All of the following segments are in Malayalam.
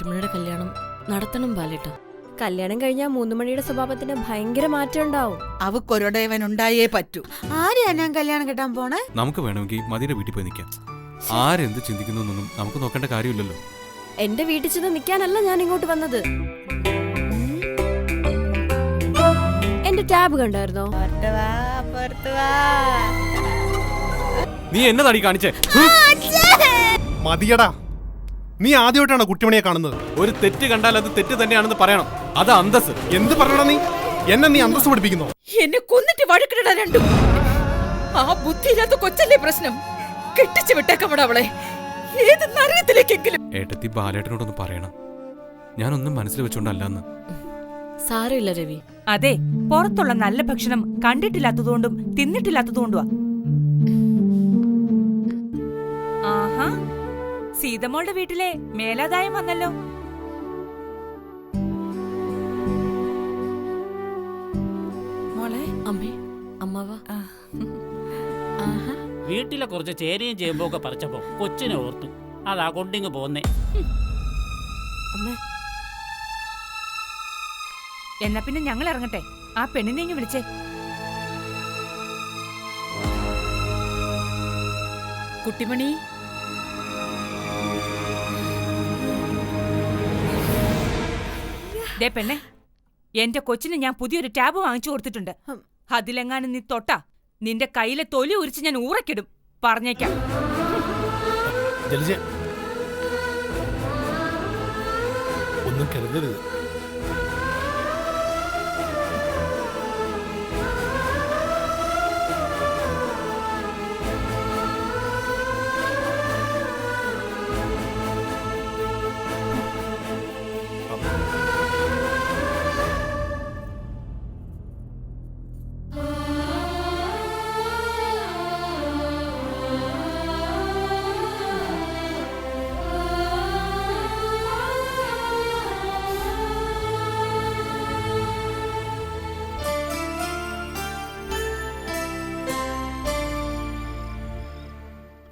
കുട്ടിമണിയുടെ കല്യാണം നടത്തണം ബാലേട്ട. കല്യാണം കഴിഞ്ഞാൽ 3 മണിയുടെ സ്വഭാവത്തിന് ഭയങ്കര മാറ്റം ഉണ്ടാവും. അവക്കൊരുടയവൻ ഉണ്ടായേ പറ്റൂ. ആരെയാ ഞാൻ കല്യാണം കെട്ടാൻ പോണേ? നമുക്ക് വേണമെങ്കിൽ മതിയുടെ വീട്ടിൽ പോയി നിൽക്കാം. ആരെന്ത് ചിന്തിക്കുന്നൊന്നും നമുക്ക് നോക്കേണ്ട കാര്യമില്ലല്ലോ. എന്റെ വീട്ടിൽ ചെന്ന് നിൽക്കാനല്ല ഞാൻ ഇങ്ങോട്ട് വന്നത്. എന്റെ ടാബ് കണ്ടായിരുന്നോ? നീ എന്നതാടി കാണിച്ചേ? മതിയടാ, നീ ആദ്യമായിട്ടാണ് കുട്ടിമണിയെ കാണുന്നത്. ഒരു തെറ്റ് കണ്ടാൽ അത് തെറ്റ് തന്നെയാണെന്ന് പറയണം. അത് അന്തസ്. എന്ത് പറയണ നീ? എന്നെ നീ അന്തസ് പഠിപ്പിക്കുന്നോ? എന്നെ കൊന്നിട്ട് വഴക്കിടടാ രണ്ടും. ആ ബുദ്ധിയില്ലാത്ത കൊച്ചല്ലേ പ്രശ്നം. കെട്ടിച്ചു വിട്ടേക്കവിടെ അവളെ ഏത് നരകത്തിലേക്കെങ്കിലും. ഏട്ടത്തി ബാലേട്ടനോടൊന്ന് പറയണം, ഞാനൊന്നും മനസ്സിൽ വെച്ചോണ്ടല്ലെന്ന്. സാരമില്ല രവി. അതെ, പുറത്തുള്ള നല്ല ഭക്ഷണം കണ്ടിട്ടില്ലാത്തതുകൊണ്ടും തിന്നിട്ടില്ലാത്തതുകൊണ്ടുവാ. ആഹാ, സീതമോളുടെ വീട്ടിലെ മേലാദായം വന്നല്ലോ. മോളെ, അമ്മേ, അമ്മാവ. വീട്ടിലെ കുറച്ച് ചേനയും ചേമ്പും ഒക്കെ പറിച്ചപ്പോ കൊച്ചിനെ ഓർത്തു. അതാ കൊണ്ടിങ് പോന്നേ. എന്നാ പിന്നെ ഞങ്ങൾ ഇറങ്ങട്ടെ. ആ പെണ്ണിനെ ഇങ്ങ് വിളിച്ചേ. കുട്ടിമണി, ദേ പെണ്ണെ, എന്റെ കൊച്ചിന് ഞാൻ പുതിയൊരു ടാബ് വാങ്ങിച്ചു കൊടുത്തിട്ടുണ്ട്. അതിലെങ്ങാനും നീ തൊട്ടാ നിന്റെ കയ്യിലെ തൊലി ഉരിച്ച് ഞാൻ ഊറക്കിടും. പറഞ്ഞേക്കാം. ഒന്നും കരുതരുത്.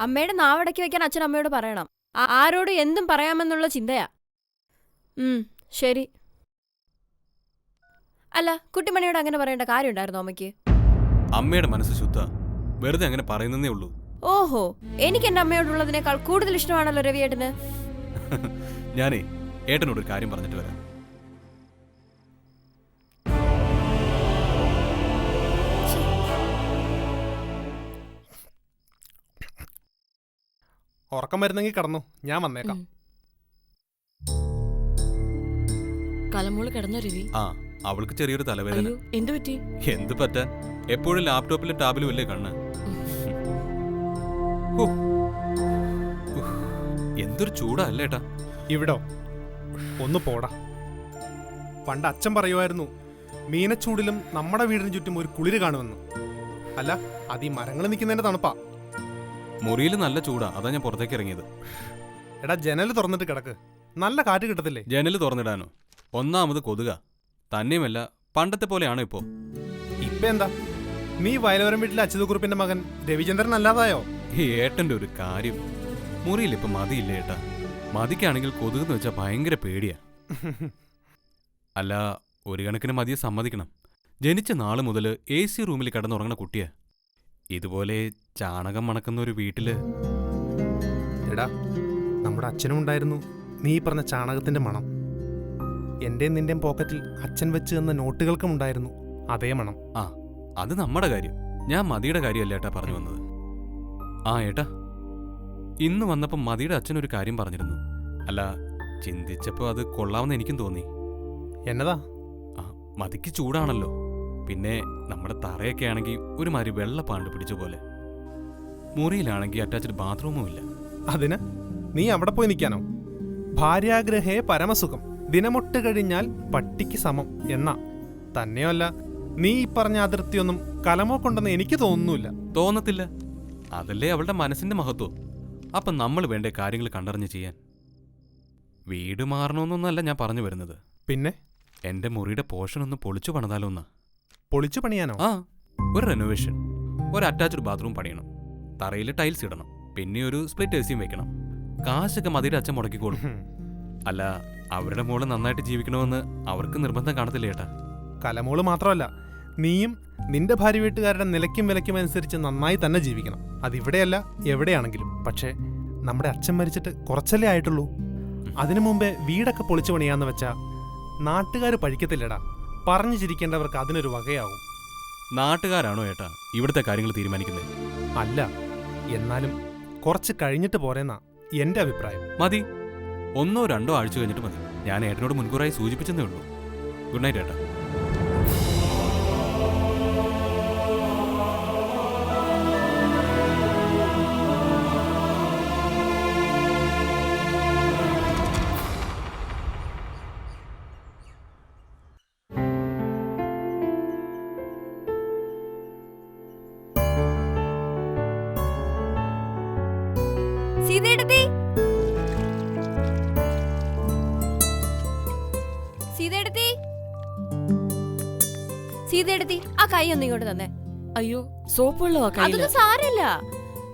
അമ്മയുടെ നാവടക്കി വെക്കാൻ അച്ഛൻ അമ്മയോട് പറയണം. ആരോട് എന്തും പറയാമെന്നുള്ള ചിന്തയാ. ശരി. അല്ല, കുട്ടിമണിയോട് അങ്ങനെ പറയേണ്ട കാര്യമുണ്ടായിരുന്നോ അമ്മയ്ക്ക്? അമ്മയുടെ മനസ്സ് ശുദ്ധ, വെറുതെ അങ്ങനെ പറയുന്നേ ഉള്ളൂ. ഓഹോ, എനിക്ക് എന്റെ അമ്മയോടുള്ളതിനേക്കാൾ കൂടുതൽ ഇഷ്ടമാണല്ലോ രവിയേട്ടന്. ഞാനേ ഏട്ടനോടൊരു കാര്യം പറഞ്ഞിട്ട് വരാം. ഉറക്കം വരുന്നെങ്കിൽ കടന്നു, ഞാൻ വന്നേക്കാം. കലമോള് കിടന്നോ രവി? ആ, അവൾക്ക് ചെറിയൊരു തലവേദന. എന്ത് പറ്റി? എന്ത് പറ്റാൻ, എപ്പോഴും ലാപ്ടോപ്പിലും ടാബിലും അല്ലേ കണ്ണ്. എന്തൊരു ചൂടാ അല്ലേ ഏട്ടാ ഇവിടോ? ഒന്ന് പോടാ. പണ്ട് അച്ഛൻ പറയുമായിരുന്നു, മീനച്ചൂടിലും നമ്മുടെ വീടിന് ചുറ്റും ഒരു കുളിര് കാണുമെന്ന്. അല്ല, അത് ഈ മരങ്ങൾ നിൽക്കുന്നതിന്റെ തണുപ്പാ. മുറിയിൽ നല്ല ചൂടാ, അതാ ഞാൻ പുറത്തേക്ക് ഇറങ്ങിയത്. എടാ, ജനൽ തുറന്നിട്ട് കിടക്ക്, നല്ല കാറ്റ് കിട്ടത്തില്ലേ? ജനൽ തുറന്നിടാനോ? ഒന്നാമത് കൊതുക. തന്നെയുമല്ല, പണ്ടത്തെ പോലെയാണോ ഇപ്പോ? ഇപ്പൊ എന്താ, നീ വയലോരം വീട്ടിലെ അച്യുതക്കുറുപ്പിന്റെ മകൻ രവിചന്ദ്രൻ അല്ലാതായോ? ഈ ഏട്ടന്റെ ഒരു കാര്യം, മുറിയിൽ ഇപ്പൊ മതിയില്ലേ ഏട്ടാ? മതിക്കാണെങ്കിൽ കൊതുകെന്ന് വെച്ചാൽ ഭയങ്കര പേടിയാ. അല്ല, ഒരു കണക്കിന് മതിയെ സമ്മതിക്കണം. ജനിച്ച നാള് മുതൽ AC റൂമിൽ കിടന്നുറങ്ങണ കുട്ടിയാ. ഇതുപോലെ ചാണകം മണക്കുന്ന ഒരു വീട്ടില്. എടാ, നമ്മുടെ അച്ഛനും ഉണ്ടായിരുന്നു നീ പറഞ്ഞ ചാണകത്തിന്റെ മണം. എന്റെയും നിന്റെയും പോക്കറ്റിൽ അച്ഛൻ വെച്ച് തന്ന നോട്ടുകൾക്കും ഉണ്ടായിരുന്നു അതേ മണം. ആ, അത് നമ്മുടെ കാര്യം. ഞാൻ മതിയുടെ കാര്യമല്ല ഏട്ടാ പറഞ്ഞു വന്നത്. ആ ഏട്ടാ, ഇന്ന് വന്നപ്പം മതിയുടെ അച്ഛനൊരു കാര്യം പറഞ്ഞിരുന്നു. അല്ല, ചിന്തിച്ചപ്പോൾ അത് കൊള്ളാമെന്ന് എനിക്കും തോന്നി. എന്നതാ? ആ, മതിക്ക് ചൂടാണല്ലോ. പിന്നെ നമ്മുടെ തറയൊക്കെ ആണെങ്കിൽ ഒരുമാതിരി വെള്ളപ്പാണ്ട് പിടിച്ച പോലെ. മുറിയിലാണെങ്കിൽ അറ്റാച്ച്ഡ് ബാത്റൂമും ഇല്ല. അതിന് നീ അവിടെ പോയി നിൽക്കാനോ? ഭാര്യാഗ്രഹേ പരമസുഖം, ദിനമൊട്ട് കഴിഞ്ഞാൽ പട്ടിക്ക് സമം എന്നാ. തന്നെയല്ല, നീ ഈ പറഞ്ഞ അതിർത്തിയൊന്നും കലമോ കൊണ്ടെന്ന് എനിക്ക് തോന്നുന്നില്ല. തോന്നത്തില്ല, അതല്ലേ അവളുടെ മനസ്സിന്റെ മഹത്വം. അപ്പം നമ്മൾ വേണ്ട കാര്യങ്ങൾ കണ്ടറിഞ്ഞ് ചെയ്യാൻ. വീട് മാറണമെന്നൊന്നല്ല ഞാൻ പറഞ്ഞു വരുന്നത്. പിന്നെ എന്റെ മുറിയുടെ പോർഷൻ ഒന്ന് പൊളിച്ചു പണിതാലോ എന്നാ. പൊളിച്ചു പണിയാനോ? ആ, ഒരു റെനോവേഷൻ, ഒരു അറ്റാച്ച്ഡ് ബാത്റൂം പണിയണം, തറയിൽ ടൈൽസ് ഇടണം, പിന്നെ ഒരു സ്പ്ലിറ്റ് AC വെക്കണം. കാശൊക്കെ മതിയുടെ അച്ഛൻ മുടക്കിക്കോളും. അല്ല, അവരുടെ മോള് നന്നായിട്ട് ജീവിക്കണമെന്ന് അവർക്ക് നിർബന്ധം കാണത്തില്ല ഏട്ടാ. കലമോള് മാത്രമല്ല, നീയും നിന്റെ ഭാര്യ വീട്ടുകാരുടെ നിലയ്ക്കും വിലയ്ക്കും അനുസരിച്ച് നന്നായി തന്നെ ജീവിക്കണം. അതിവിടെയല്ല എവിടെയാണെങ്കിലും. പക്ഷേ നമ്മുടെ അച്ഛൻ മരിച്ചിട്ട് കുറച്ചല്ലേ ആയിട്ടുള്ളൂ. അതിനു മുമ്പേ വീടൊക്കെ പൊളിച്ചു പണിയാന്ന് വെച്ചാ നാട്ടുകാർ പഴിക്കത്തില്ലടാ. പറഞ്ഞു ചിരിക്കേണ്ടവർക്ക് അതിനൊരു വകയാവും. നാട്ടുകാരാണോ ഏട്ടാ ഇവിടുത്തെ കാര്യങ്ങൾ തീരുമാനിക്കുന്നത്? അല്ല, എന്നാലും കുറച്ച് കഴിഞ്ഞിട്ട് പോരെന്നാ എന്റെ അഭിപ്രായം. മതി, 1-2 ആഴ്ച കഴിഞ്ഞിട്ട് മതി. ഞാൻ ഏട്ടനോട് മുൻകൂറായി സൂചിപ്പിച്ചെന്നേ ഉള്ളൂ. ഗുഡ് നൈറ്റ് ഏട്ടാ. സീതയെടുത്തി, സീതയെടുത്തി, സീതയെടുത്തി, ആ കൈ ഒന്ന് ഇങ്ങോട്ട് തന്നെ. അയ്യോ, സോപ്പ് വെള്ളമാ കയ്യില്. അതൊന്നും സാരമില്ല.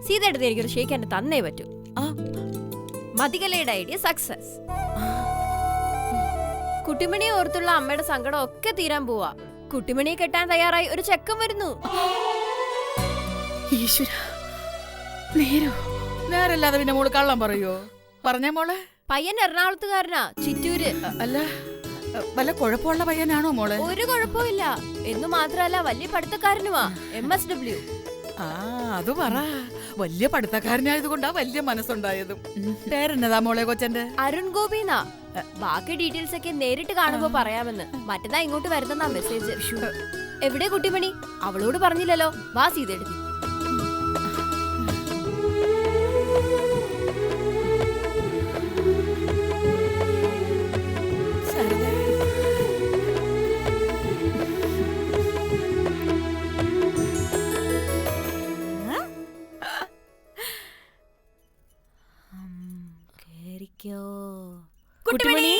സീതയെടുത്തി, എനിക്കൊരു ഷേക്ക് തന്നേ പറ്റൂ. ആ. മതികലയുടെ ഐഡിയ സക്സസ്. കുട്ടിമണിയെ ഓർത്തുള്ള അമ്മയുടെ സങ്കടം ഒക്കെ തീരാൻ പോവാ. കുട്ടിമണിയെ കെട്ടാൻ തയ്യാറായി ഒരു ചെക്കൻ വരുന്നു. ഈശ്വര, നേരോ? നേരല്ലാതെ പിന്നെ മോള് കള്ളം പറയോ? പറഞ്ഞേ മോളെ. പയ്യൻ എറണാകുളത്തുകാരനാ, ചിറ്റൂര്. അല്ല, വല്ല കുഴപ്പമുള്ള പയ്യനാണോ മോളെ? ഒരു കുഴപ്പമില്ല എന്ന് മാത്രല്ല, വലിയ പഠിത്തക്കാരനുമാ. MSW. ആ, അത് പറ. വലിയ പഠിത്തക്കാരനായതുകൊണ്ടാ വലിയ മനസ്സുണ്ടായതും. പേരെന്നതാ മോളെ കൊച്ചന്റെ? അരുൺ ഗോപിന്നാ. ബാക്കി ഡീറ്റെയിൽസ് ഒക്കെ നേരിട്ട് കാണുമ്പോ പറയാമെന്ന്. മറ്റന്നാ ഇങ്ങോട്ട് വരുന്ന മെസ്സേജ്. എവിടെ കുട്ടിമണി? അവളോട് പറഞ്ഞില്ലല്ലോ. വാ സീതെടുത്തി. കുട്ടിമണി,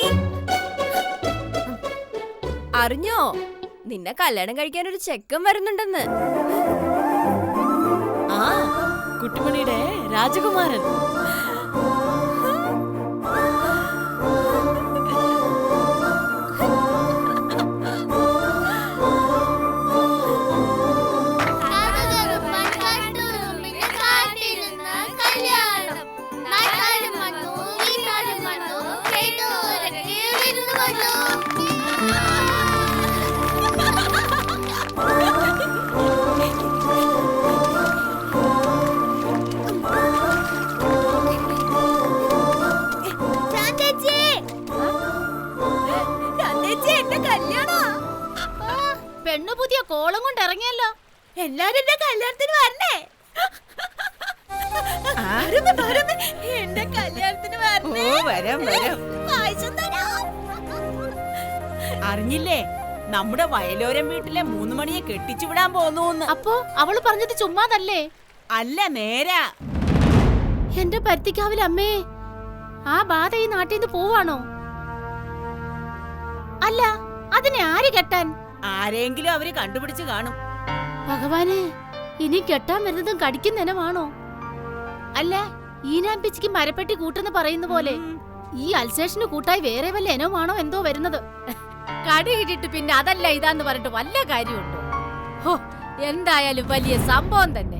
അറിഞ്ഞോ നിന്നെ കല്യാണം കഴിക്കാൻ ഒരു ചെക്കൻ വരുന്നുണ്ടെന്ന്? ആ, കുട്ടിമണിയുടെ രാജകുമാരൻ. പെണ്ണു പുതിയ കോളം കൊണ്ട് ഇറങ്ങിയല്ലോ. എല്ലാരും എന്റെ കല്യാണത്തിന് വരണേ. എന്റെ കല്യാണത്തിന് വരണേ. വരാം വരാം. അറിഞ്ഞില്ലേ, നമ്മുടെ വയലോരം വീട്ടിലെ 3 മണിയെ കെട്ടിച്ചു വിടാൻ പോന്നു. അപ്പോ അവള് പറഞ്ഞത് ചുമ്മാതല്ലേ? അല്ല, നേരാ. എന്റെ പരുത്തിക്കാവിലെ അമ്മേ, ആ ബാധ ഈ നാട്ടിൽ നിന്ന് പോവാണോ? അല്ല, അതിനെ ആര് കെട്ടാൻ? ആരെങ്കിലും അവര് കണ്ടുപിടിച്ച് കാണും. ഭഗവാനെ, ഇനി കെട്ടാൻ വരുന്നതും കടിക്കുന്നനമാണോ? അല്ല, ഈനാമ്പിച്ചിക്ക് മരപ്പെട്ടി കൂട്ടെന്ന് പറയുന്ന പോലെ ഈ അൽസേഷന് കൂട്ടായി വേറെ വല്ല ഇനമാണോ എന്തോ വരുന്നത്. കടി കിട്ടിട്ട് പിന്നെ അതല്ല ഇതാന്ന് പറഞ്ഞിട്ട് വല്ല കാര്യമുണ്ടോ? ഹോ, എന്തായാലും വലിയ സംഭവം തന്നെ.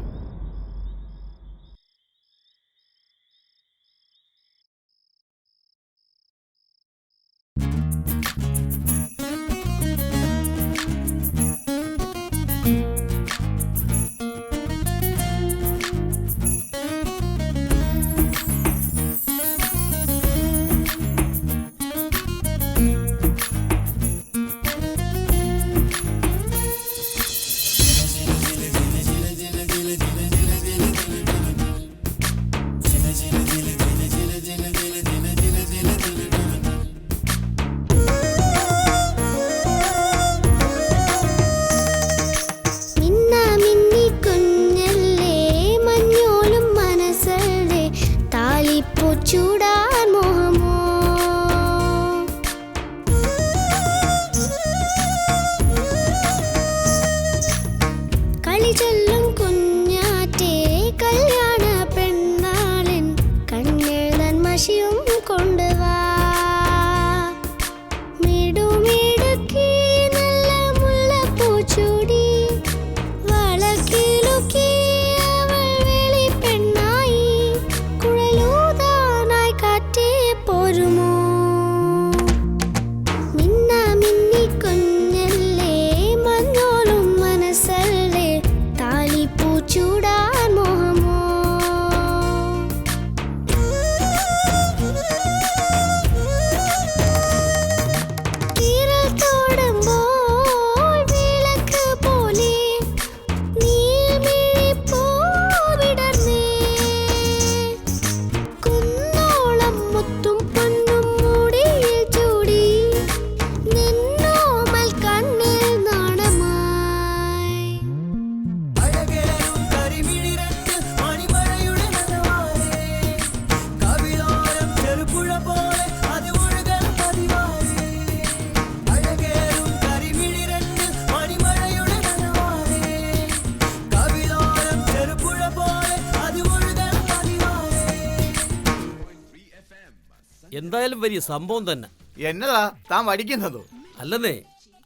എന്തായാലും വലിയ സംഭവം തന്നെ. എന്നതാ താൻ വടിക്കുന്നതോ? അല്ലെന്നേ,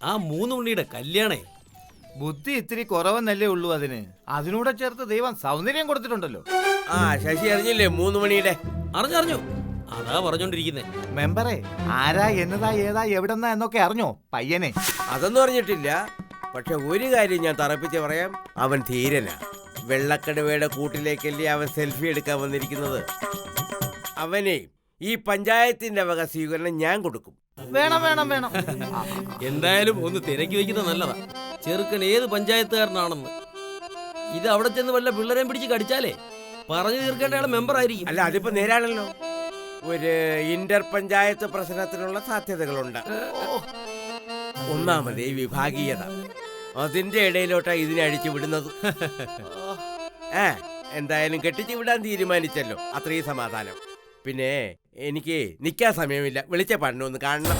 ആ 3 ഉണ്ണിയുടെ കല്യാണേ. ബുദ്ധി ഇത്തിരി കുറവെന്നല്ലേ ഉള്ളൂ അതിന്. അതിനൂടെ ചേർത്ത് ദൈവം സൗന്ദര്യം കൊടുത്തിട്ടുണ്ടല്ലോ. ആ ശശി അറിഞ്ഞില്ലേ 3 മണിയുടെ? അറിഞ്ഞു, അതാ പറഞ്ഞോണ്ടിരിക്കുന്നേ. മെമ്പറെ, ആരാ എന്നതാ ഏതാ എവിടെന്നാ എന്നൊക്കെ അറിഞ്ഞോ പയ്യനെ? അതൊന്നും അറിഞ്ഞിട്ടില്ല. പക്ഷെ ഒരു കാര്യം ഞാൻ തറപ്പിച്ച് പറയാം, അവൻ ധീരനാ. വെള്ളക്കടുവയുടെ കൂട്ടിലേക്കല്ലേ അവൻ സെൽഫി എടുക്കാൻ വന്നിരിക്കുന്നത്. അവനെ ഈ പഞ്ചായത്തിന്റെ വക സ്വീകരണം ഞാൻ കൊടുക്കും. വേണം വേണം വേണം. എന്തായാലും ഒന്ന് തിരക്കി വെക്കുന്നത് നല്ലതാ. ചെറുക്കൻ ഏത് പഞ്ചായത്തുകാരനാണെന്ന്. ഇത് അവിടെ ചെന്ന് വല്ല പിള്ളേരെയും പിടിച്ച് കടിച്ചാലേ പറഞ്ഞു തീർക്കേണ്ട ആളെ മെമ്പർ ആയിരിക്കും. അല്ല, അതിപ്പോ നേരാണല്ലോ. ഒരു ഇന്റർ പഞ്ചായത്ത് പ്രശ്നത്തിനുള്ള സാധ്യതകളുണ്ട്. ഒന്നാമത് വിഭാഗീയത, അതിന്റെ ഇടയിലോട്ടാ ഇതിനെ അടിച്ചു വിടുന്നത്. എന്തായാലും കെട്ടിച്ചു വിടാൻ തീരുമാനിച്ചല്ലോ, അത്രയും സമാധാനം. പിന്നെ എനിക്ക് നിൽക്കാൻ സമയമില്ല, വിളിച്ച പഠനം കാണണം.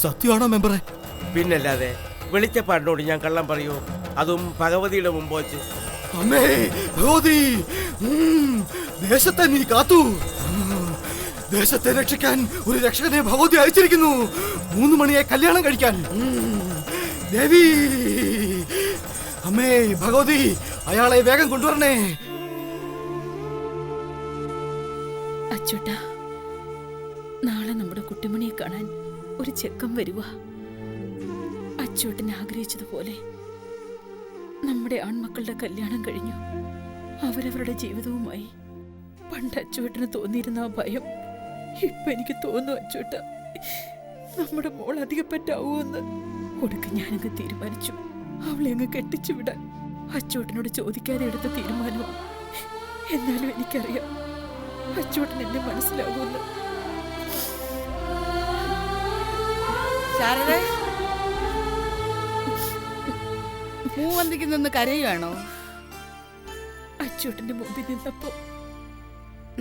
സത്യമാണോ മെമ്പറെ? പിന്നല്ലാതെ വിളിച്ച പഠനോട് ഞാൻ കള്ളം പറയൂ? അതും ഭഗവതിയുടെ മുമ്പ് വെച്ച്. അമ്മേ ഭഗവതി, ദേശത്തെ നീ കാത്തു. ദേശത്തെ രക്ഷിക്കാൻ ഒരു രക്ഷകനെ ഭഗവതി അയച്ചിരിക്കുന്നു. 3 മണിയെ കല്യാണം കഴിക്കാൻ. ദേവി, അമ്മേ ഭഗവതി, അയാളെ വേഗം കൊണ്ടുവരണേ. അച്ചോട്ടാ, നാളെ നമ്മുടെ കുട്ടിമണിയെ കാണാൻ ഒരു ചെക്കൻ വരുക. അച്ചോട്ടൻ ആഗ്രഹിച്ചതുപോലെ നമ്മുടെ ആൺമക്കളുടെ കല്യാണം കഴിഞ്ഞു. അവരവരുടെ ജീവിതവുമായി പണ്ട് അച്ചോട്ടന് തോന്നിയിരുന്ന ആ ഭയം ഇപ്പൊ എനിക്ക് തോന്നുന്നു. അച്ചോട്ട, നമ്മുടെ മോൾ അധികപ്പറ്റാവൂന്ന്. ഒടുക്കം ഞാനങ്ങ് തീരുമാനിച്ചു അവളെ അങ്ങ് കെട്ടിച്ചു വിടാൻ. അച്ചോട്ടനോട് ചോദിക്കാതെ എടുത്ത തീരുമാനമാണ്. എന്നാലും എനിക്കറിയാം അച്ചോട്ടൻ എന്നെ മനസ്സിലാകുമെന്ന്. ശാരദ, മൂവന്തിക്ക് നിന്ന് കരയുവാണോ? അച്ചോട്ടന്റെ മുമ്പിൽ നിന്നപ്പോ.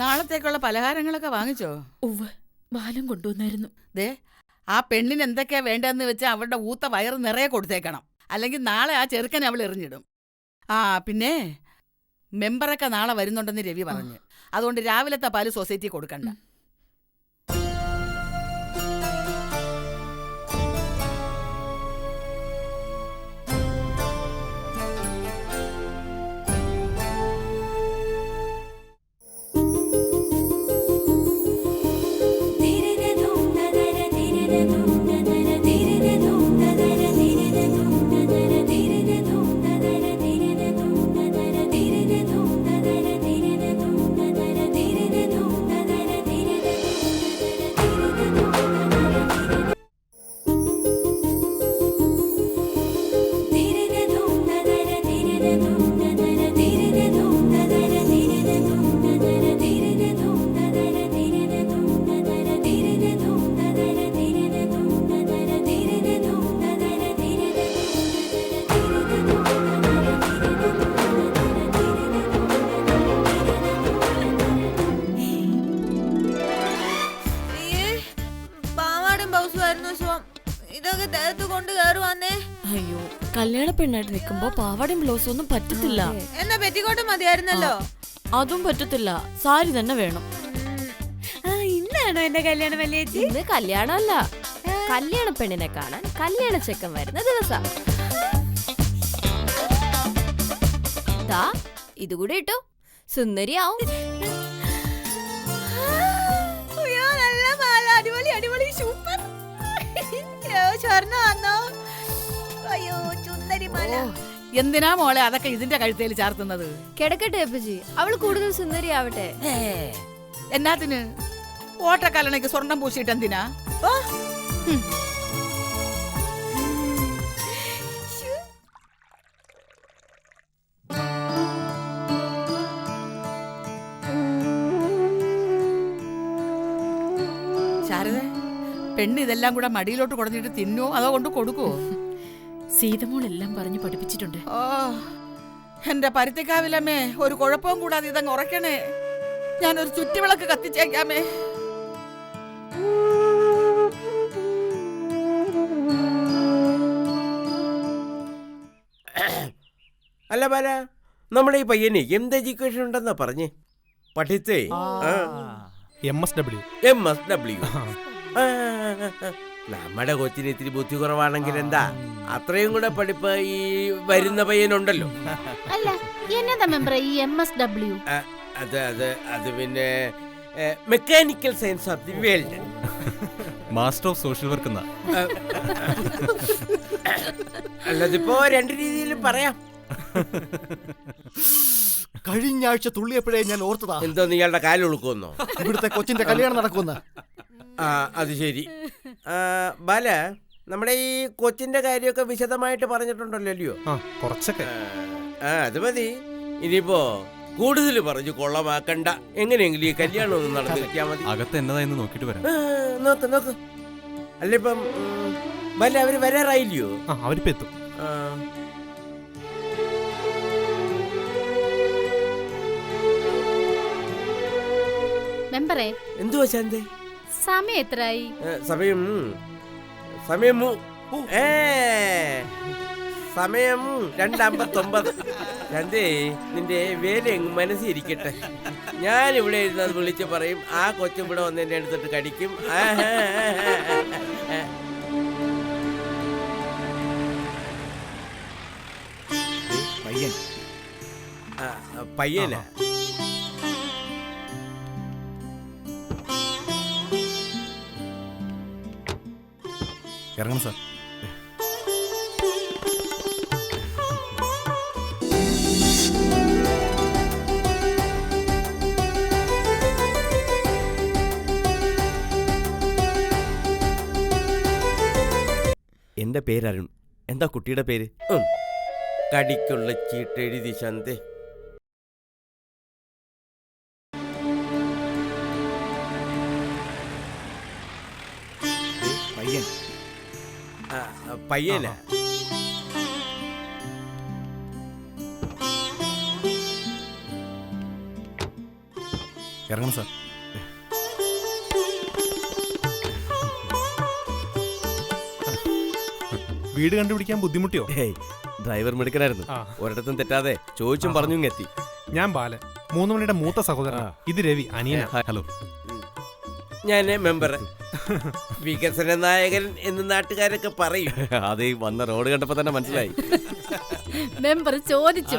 നാളത്തേക്കുള്ള പലഹാരങ്ങളൊക്കെ വാങ്ങിച്ചോ? ഉവ്വ്, ബാലം കൊണ്ടുവന്നായിരുന്നു. ദേ, ആ പെണ്ണിന് എന്തൊക്കെയാ വേണ്ടതെന്ന് വെച്ചാൽ അവളുടെ ഊത്ത വയറ് നിറയെ കൊടുത്തേക്കണം. അല്ലെങ്കിൽ നാളെ ആ ചെറുക്കനെ അവൾ എറിഞ്ഞിടും. ആ പിന്നെ മെമ്പറൊക്കെ നാളെ വരുന്നുണ്ടെന്ന് രവി പറഞ്ഞു. അതുകൊണ്ട് രാവിലത്തെ പാല് സൊസൈറ്റി കൊടുക്കണ്ട. അയ്യോ, കല്യാണ പെണ്ണായിട്ട് നിൽക്കുമ്പോ പാവാടയും ബ്ലൗസും ഒന്നും പറ്റത്തില്ല. എന്നാ പെറ്റിക്കോട്ട് മതിയായിരുന്നല്ലോ. അതും പറ്റത്തില്ല, സാരി തന്നെ വേണം. ഇന്നാണോ എന്റെ കല്യാണം വലിയേച്ചി? ഇന്ന് കല്യാണമല്ല, കല്യാണ പെണ്ണിനെ കാണാൻ കല്യാണ ചെക്കൻ വരുന്ന ദിവസം. ദാ ഇതുകൂടെ ഇട്ടോ, സുന്ദരിയാവും. അടിപൊളി അടിപൊളി, സൂപ്പർ. എന്തിനാ മോളെ അതൊക്കെ ഇതിന്റെ കഴുത്തേൽ ചാർത്തുന്നത്? കിടക്കട്ടെ അപ്പച്ചി, അവള് കൂടുതൽ സുന്ദരിയാവട്ടെ. എന്നാത്തിന്? ഓട്ടക്കലണയ്ക്ക് സ്വർണം പൂശിയിട്ട് എന്തിനാ? ശാരദ, പെണ്ണ് ഇതെല്ലാം കൂടെ മടിയിലോട്ട് കൊടുത്തിട്ട് തിന്നോ അതോ കൊണ്ട് കൊടുക്കുവോ? സീതമോളെല്ലാം പറഞ്ഞു പഠിപ്പിച്ചിട്ടുണ്ട്. ഓ, എന്റെ പരുത്തിക്കാവിലമ്മേ, ഒരു കുഴപ്പവും കൂടാതെ ഇതങ്ങ് ഉറക്കണേ. ഞാനൊരു ചുറ്റുവിളക്ക് കത്തിച്ചേക്കാമേ. അല്ല ബാല, നമ്മുടെ ഈ പയ്യന് എന്ത് എഡ്യൂക്കേഷൻ ഉണ്ടെന്നാ പറഞ്ഞേ? പഠിത്തേ MSW. MSW. നമ്മുടെ കൊച്ചിന് ഇത്തിരി ബുദ്ധി കുറവാണെങ്കിൽ എന്താ, അത്രയും കൂടെ പഠിപ്പ് ഈ വരുന്ന പയ്യനുണ്ടല്ലോ. അല്ല എന്നതാ മെമ്പറെ ഈ MSW? അത് പിന്നെ mechanical science of the world. Master of social work എന്നാ. അല്ലതിപ്പോ രണ്ട് രീതിയിലും പറയാം. കഴിഞ്ഞ ആഴ്ച തുള്ളിയപ്പോഴേ ഞാൻ ഓർത്തതാ. എന്തോ നിങ്ങളുടെ കാലുളുക്കുമെന്നോ? ഇവിടുത്തെ കൊച്ചിന്റെ കല്യാണം നടക്കുമെന്ന. ആ അത് ശരി. ബാല, നമ്മുടെ ഈ കൊച്ചിന്റെ കാര്യമൊക്കെ വിശദമായിട്ട് പറഞ്ഞിട്ടുണ്ടല്ലോ അല്ലയോ? കുറച്ചൊക്കെ. അത് മതി. ഇനിയിപ്പോ കൂടുതൽ പറഞ്ഞു കൊള്ളമാക്കണ്ട. എങ്ങനെയെങ്കിലും ഈ കല്യാണം ഒന്ന് നടന്നു കിട്ടിയാൽ മതി. അകത്ത് എന്നതായെന്ന് നോക്കിട്ട് വരാം. നോക്ക്. അല്ല ഇപ്പം ബാല, അവര് വരാറായില്ലയോ? അവരിപ്പോ എത്തും. മെമ്പറെ എന്തുവാ ശാന്തേ? സമയം എത്രയായി? സമയം 2:59. ശാന്തേ, നിന്റെ വേല എങ്ങ് മനസ്സിരിക്കട്ടെ. ഞാനിവിടെ ഇരുന്നത് വിളിച്ച് പറയും, ആ കൊച്ചും ഇവിടെ വന്ന് എന്നെ എടുത്തിട്ട് കടിക്കും. പയ്യനാ? ഇറങ്ങണം സാർ. എന്റെ പേര് അരുൺ. എന്താ കുട്ടിയുടെ പേര്? കടിക്കുള്ള ചീട്ടെഴുതി ശാന്തേ. പയ്യനാ? ഇറങ്ങണം സാർ. വീട് കണ്ടുപിടിക്കാൻ ബുദ്ധിമുട്ടിയോ? ഡ്രൈവർ മിടുക്കനായിരുന്നു. ഒരിടത്തും തെറ്റാതെ ചോദിച്ചും പറഞ്ഞു എത്തി. ഞാൻ ബാലൻ, 3 മണിയുടെ മൂത്ത സഹോദരൻ. ഇത് രവി, അനിയന. ഹലോ. ഞാൻ മെമ്പർ, വികസന നായകൻ എന്ന് നാട്ടുകാരൊക്കെ പറയും. അത് വന്ന റോഡ് കണ്ടപ്പോ തന്നെ മനസ്സിലായി. മെമ്പർ ചോദിച്ചു.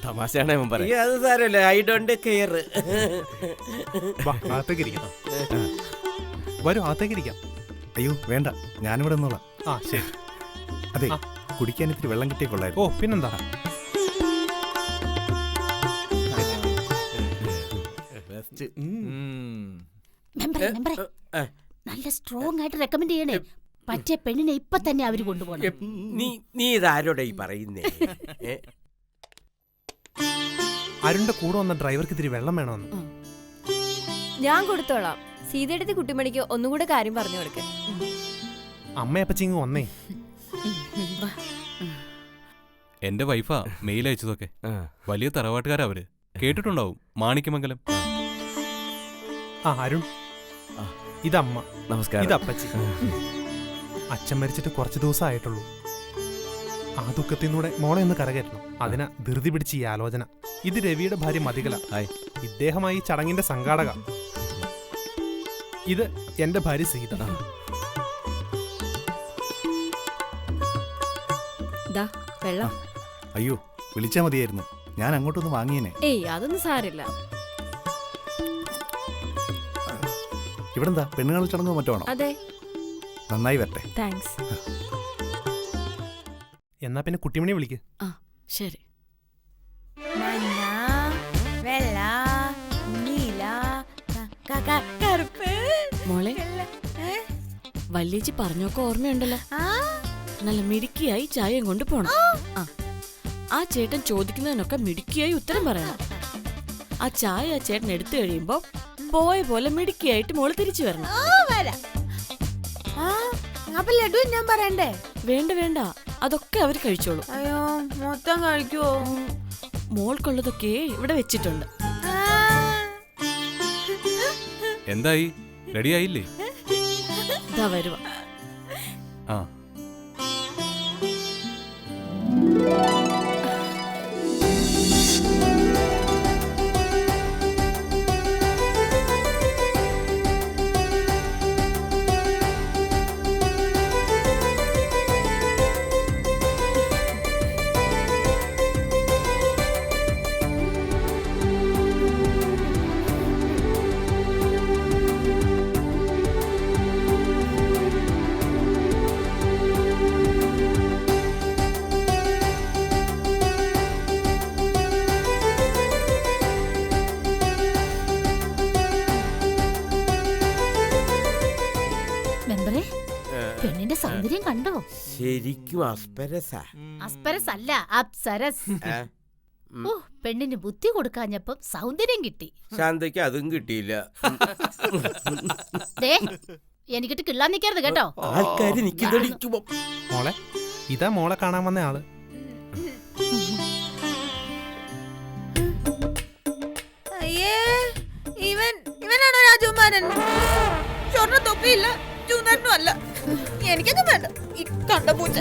തമാശയാണേ മെമ്പർ. അത് സാരമില്ല, ഐ ഡോണ്ട് കെയർ. അകത്തേക്ക് ഇരിക്കാം. വരൂ, അകത്തേക്ക് ഇരിക്കാം. അയ്യോ വേണ്ട, ഞാനിവിടെ നിന്നോളാം. ശരി. അതെ, കുടിക്കാൻ ഇത്തിരി വെള്ളം കിട്ടിയ കൊള്ളായിരുന്നു. ഓ പിന്നെന്താ. നല്ല സ്ട്രോങ് ആയിട്ട് റെക്കമെൻഡ് ചെയ്യണേ. പറ്റിയ പെണ്ണിനെ ഇപ്പൊ തന്നെ അവര് കൊണ്ടുപോകണം. നീ ഇതാരോടെ ഈ പറയുന്നേ? അരുണിന്റെ കൂടെ വന്ന ഡ്രൈവർക്ക് ഇത്തിരി വെള്ളം വേണമെന്ന്. ഞാൻ കൊടുത്തോളാം. സീതയുടെ കുട്ടിമണിക്ക് ഒന്നുകൂടെ കാര്യം പറഞ്ഞു കൊടുക്ക. അമ്മയപ്പച്ചിങ് വന്നേ. എന്റെ വൈഫാ മെയിൽ അയച്ചതൊക്കെ. വലിയ തറവാട്ടുകാരാ അവര്. കേട്ടിട്ടുണ്ടാവും, മാണിക്യമംഗലം. അരുൺ, ഇതമ്മ. നമസ്കാരം. ഇതപ്പച്ചി. അച്ഛൻ മരിച്ചിട്ട് കുറച്ച് ദിവസം ആയിട്ടുള്ളൂ. ആ ദുഃഖത്തിനൂടെ മോളെ ഒന്ന് കരകയറ്റണം. അതിനാ ധൃതി പിടിച്ച് ഈ ആലോചന. ഇത് രവിയുടെ ഭാര്യ മതികല. ഇദ്ദേഹമായി ചടങ്ങിന്റെ സംഘാടക. ഇത് എന്റെ ഭാര്യ സീത. വെള്ളം. അയ്യോ, വിളിച്ചാ മതിയായിരുന്നു. ഞാൻ അങ്ങോട്ടൊന്ന് വാങ്ങിയേനെ. ഏയ് അതൊന്നും സാരില്ല. ഇവിടെന്താ പെണ്ണുകൾ ചടങ്ങോ മറ്റോ ആണോ? അതെ. നന്നായി വരട്ടെ. താങ്ക്സ്. എന്നാ പിന്നെ കുട്ടിമണി വിളിക്ക്. ശരി. മോളെ, വല്യേച്ചി പറഞ്ഞൊക്കെ ഓർമ്മയുണ്ടല്ലോ. നല്ല മിടുക്കിയായി ചായയും കൊണ്ട് പോണം. ആ ചേട്ടൻ ചോദിക്കുന്നതിനൊക്കെ മിടുക്കിയായി ഉത്തരം പറയണം. ആ ചായ ആ ചേട്ടൻ എടുത്തു കഴിയുമ്പോ പോയ പോലെ മിടുക്കിയായിട്ട് മോള് തിരിച്ചു വരണം. അപ്പൊ ലഡു ഞാൻ പറയണ്ടേ? വേണ്ട വേണ്ട, അതൊക്കെ അവര് കഴിച്ചോളൂ. അയ്യോ, മൊത്തം കഴിക്കുവോ? മോൾക്കുള്ളതൊക്കെ ഇവിടെ വെച്ചിട്ടുണ്ട്. എന്തായി, റെഡിയായില്ലേ? ഇതാ വരുവാ. ആ ആരെയും കണ്ടോ? ശരിക്കും അസ്പരസാ. അസ്പരസ് അല്ല, അപ്സരസ്. ഓ, പെണ്ണിന് ബുദ്ധി കൊടുക്കാഞ്ഞപ്പം സൗന്ദര്യം കിട്ടി. ശാന്തയ്ക്ക് അതും കിട്ടിയില്ല. ദേ, എനിക്കിട്ട് കിള്ളാൻ നിൽക്കരുത് കേട്ടോ. ആൾക്കാര് നിൽക്കുമ്പോ മോളെ, ഇതാ മോളെ കാണാൻ വന്ന ആള്. അയ്യേ, ഇവനാണോ രാജകുമാരൻ? സ്വർണ്ണ തൊപ്പിയില്ല, ചൂതാനും അല്ല. എനിക്കൊന്നും വേണ്ട ഈ കണ്ട പൂച്ച.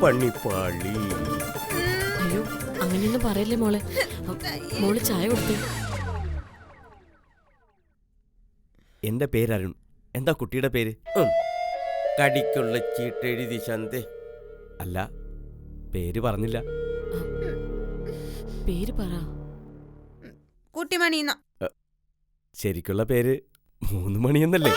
പണിപ്പാളി. അയ്യോ, അങ്ങനെയൊന്നും പറയല്ലേ മോളെ. മോള് ചായ കൊടുത്തേ. എന്റെ പേര് അരുൺ. എന്താ കുട്ടിയുടെ പേര്? കടിക്കുള്ള ചീട്ടെഴുതി ശാന്തേ. അല്ല, പേര് പറഞ്ഞില്ല. പേര് പറ. കുട്ടിമണി. ശരിക്കുള്ള പേര് 3 മണിയെന്നല്ലേ?